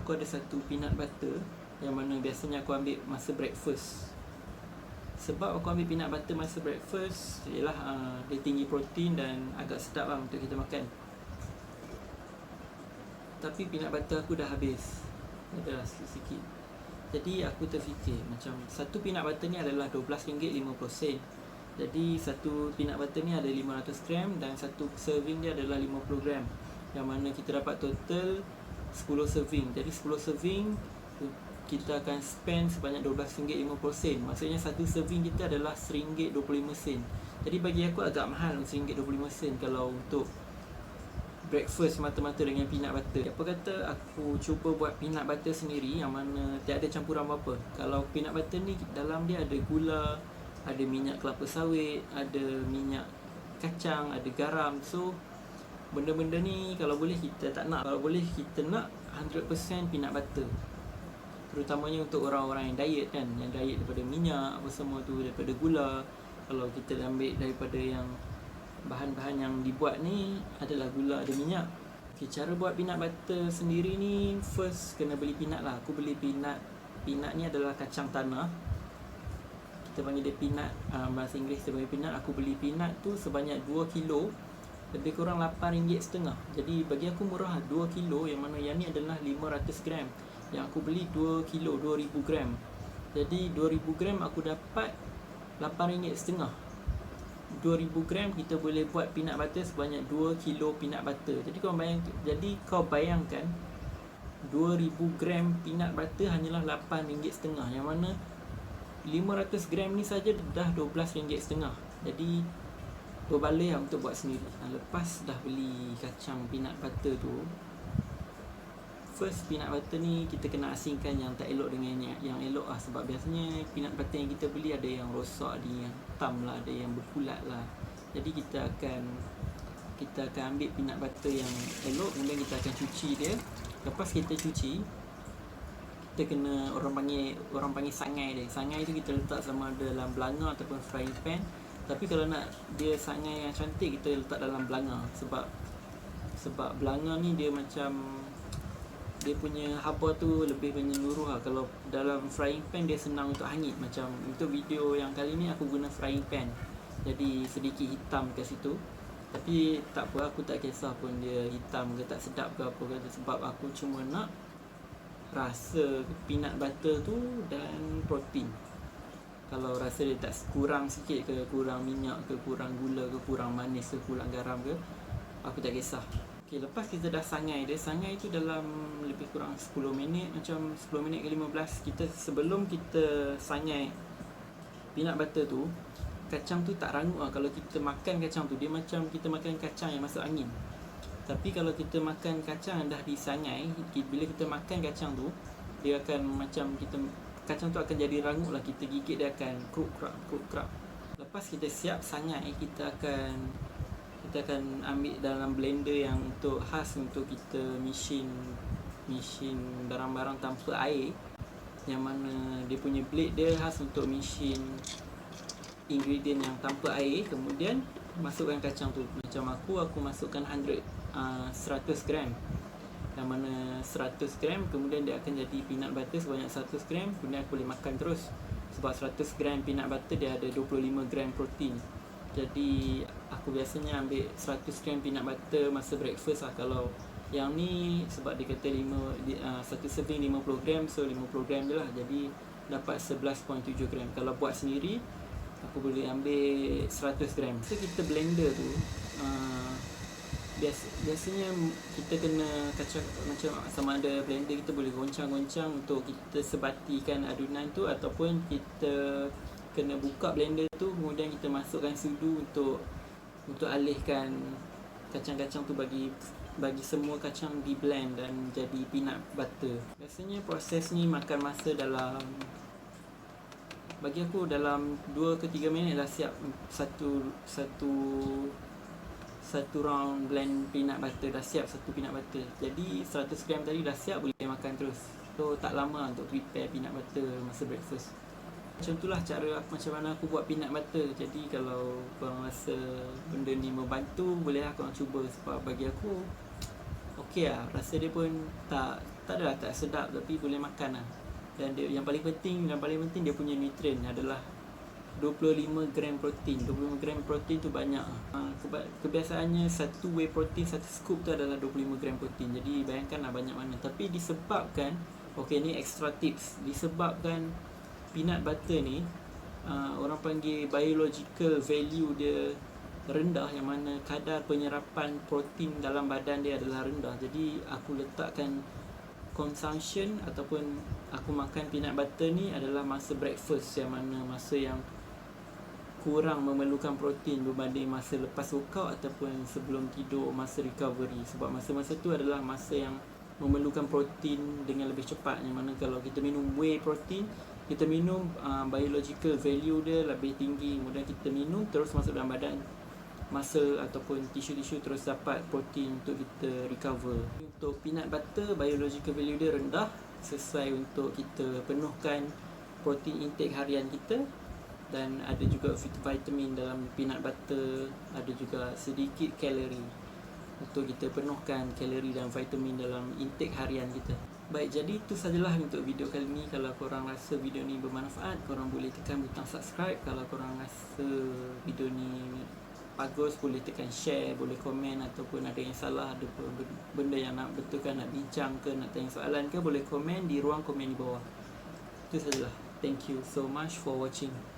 aku ada satu peanut butter yang mana biasanya aku ambil masa breakfast. Sebab aku ambil peanut butter masa breakfast ialah dia tinggi protein dan agak sedap lah untuk kita makan. Tapi peanut butter aku dah habis, adalah sikit-sikit. Jadi aku terfikir macam satu peanut butter ni adalah RM12.50. Jadi satu peanut butter ni ada 500 gram dan satu serving dia adalah 50 gram, yang mana kita dapat total 10 serving. Jadi 10 serving kita akan spend sebanyak RM12.50. Maksudnya satu serving kita adalah RM1.25. Jadi bagi aku agak mahal RM1.25 kalau untuk breakfast mata-mata dengan peanut butter. Apa kata aku cuba buat peanut butter sendiri yang mana tiada campuran apa-apa. Kalau peanut butter ni dalam dia ada gula, ada minyak kelapa sawit, ada minyak kacang, ada garam. So benda-benda ni kalau boleh kita tak nak. Kalau boleh kita nak 100% peanut butter. Terutamanya untuk orang-orang yang diet kan, yang diet daripada minyak apa semua tu, daripada gula. Kalau kita ambil daripada yang bahan-bahan yang dibuat ni adalah gula, ada minyak. Okay, cara buat peanut butter sendiri ni, first kena beli peanut lah. Aku beli peanut. Peanut ni adalah kacang tanah. Kita panggil dia peanut, bahasa Inggeris kita panggil peanut. Aku beli peanut tu sebanyak 2 kilo, lebih kurang RM8.50. Jadi bagi aku murah 2 kilo, yang mana yang ni adalah 500 gram. Yang aku beli 2 kilo, 2000 gram. Jadi 2000 gram aku dapat RM8.50. 2000 gram kita boleh buat peanut butter sebanyak 2 kilo peanut butter. Jadi kau bayangkan 2000 gram peanut butter hanyalah RM8.50, yang mana 500 gram ni saja dah RM12.50. Jadi berbaloi lah untuk buat sendiri. Lepas dah beli kacang peanut butter tu, first peanut butter ni kita kena asingkan yang tak elok dengan yang elok lah. Sebab biasanya peanut butter yang kita beli ada yang rosak, ada yang hitam lah, ada yang berkulat lah. Jadi kita akan ambil peanut butter yang elok, kemudian kita akan cuci dia. Lepas kita cuci, kita kena orang panggil sangai dia. Sangai tu kita letak sama ada dalam belanga ataupun frying pan. Tapi kalau nak dia sangai yang cantik, kita letak dalam belanga. Sebab belanga ni dia macam dia punya haba tu lebih menyeluruh lah. Kalau dalam frying pan dia senang untuk hangit. Macam untuk video yang kali ni aku guna frying pan, jadi sedikit hitam kat situ. Tapi tak apa, aku tak kisah pun dia hitam ke tak sedap ke apa ke. Sebab aku cuma nak rasa peanut butter tu dan protein. Kalau rasa dia tak kurang sikit ke, kurang minyak ke, kurang gula ke, kurang manis ke, kurang garam ke, aku tak kisah. Okay, lepas kita dah sangai dia, sangai tu dalam lebih kurang 10 minit, macam 10 minit ke 15. Sebelum kita sangai peanut butter tu, kacang tu tak rangup lah. Kalau kita makan kacang tu, dia macam kita makan kacang yang masuk angin. Tapi kalau kita makan kacang yang dah disangai, bila kita makan kacang tu, dia akan macam kacang tu akan jadi rangup lah. Kita gigit dia akan kruk-kruk. Lepas kita siap sangai, kita akan ambil dalam blender yang khas untuk kita mesin barang-barang tanpa air, yang mana dia punya blade dia khas untuk mesin ingredient yang tanpa air. Kemudian masukkan kacang tu. Macam aku masukkan 100 gram, yang mana 100 gram kemudian dia akan jadi peanut butter sebanyak 100 gram. Kemudian aku boleh makan terus. Sebab 100 gram peanut butter dia ada 25 gram protein. Jadi aku biasanya ambil 100 gram peanut butter masa breakfast lah. Kalau yang ni sebab dia kata satu serving 50 gram, so 50 gram je lah. Jadi dapat 11.7 gram. Kalau buat sendiri aku boleh ambil 100 gram. So kita blender tu biasanya kita kena kacau, macam sama ada blender kita boleh goncang-goncang untuk kita sebatikan adunan tu, ataupun kita kena buka blender tu, kemudian kita masukkan sudu untuk alihkan kacang-kacang tu, bagi semua kacang di blend dan jadi peanut butter. Biasanya proses ni makan masa bagi aku dalam 2 ke 3 minit dah siap satu round blend peanut butter. Dah siap satu peanut butter. Jadi 100 gram tadi dah siap, boleh makan terus. So tak lama untuk prepare peanut butter masa breakfast. Macam itulah cara macam mana aku buat peanut butter. Jadi kalau korang rasa benda ni membantu, bolehlah korang cuba. Sebab bagi aku okey lah, rasa dia pun tak tak adalah tak sedap, tapi boleh makan lah. Dan dia, yang paling penting dia punya nutrien adalah 25 gram protein. 25 gram protein tu banyak. Kebiasaannya satu whey protein, satu scoop tu adalah 25 gram protein. Jadi bayangkanlah banyak mana. Tapi disebabkan, ni extra tips, disebabkan peanut butter ni orang panggil biological value dia rendah, yang mana kadar penyerapan protein dalam badan dia adalah rendah. Jadi aku letakkan consumption ataupun aku makan peanut butter ni adalah masa breakfast, yang mana masa yang kurang memerlukan protein berbanding masa lepas workout ataupun sebelum tidur, masa recovery. Sebab masa-masa tu adalah masa yang memerlukan protein dengan lebih cepat, yang mana kalau kita minum whey protein, kita minum biological value dia lebih tinggi, kemudian kita minum terus masuk dalam badan, masa ataupun tisu-tisu terus dapat protein untuk kita recover. Untuk peanut butter, biological value dia rendah, sesuai untuk kita penuhkan protein intake harian kita. Dan ada juga vitamin dalam peanut butter, ada juga sedikit kalori untuk kita penuhkan kalori dan vitamin dalam intake harian kita. Baik, jadi itu sajalah untuk video kali ni. Kalau korang rasa video ni bermanfaat, korang boleh tekan butang subscribe. Kalau korang rasa video ni bagus, boleh tekan share, boleh komen, ataupun ada yang salah, ada benda yang nak betulkan, nak bincang ke, nak tanya soalan ke, boleh komen di ruang komen di bawah. Itu sajalah. Thank you so much for watching.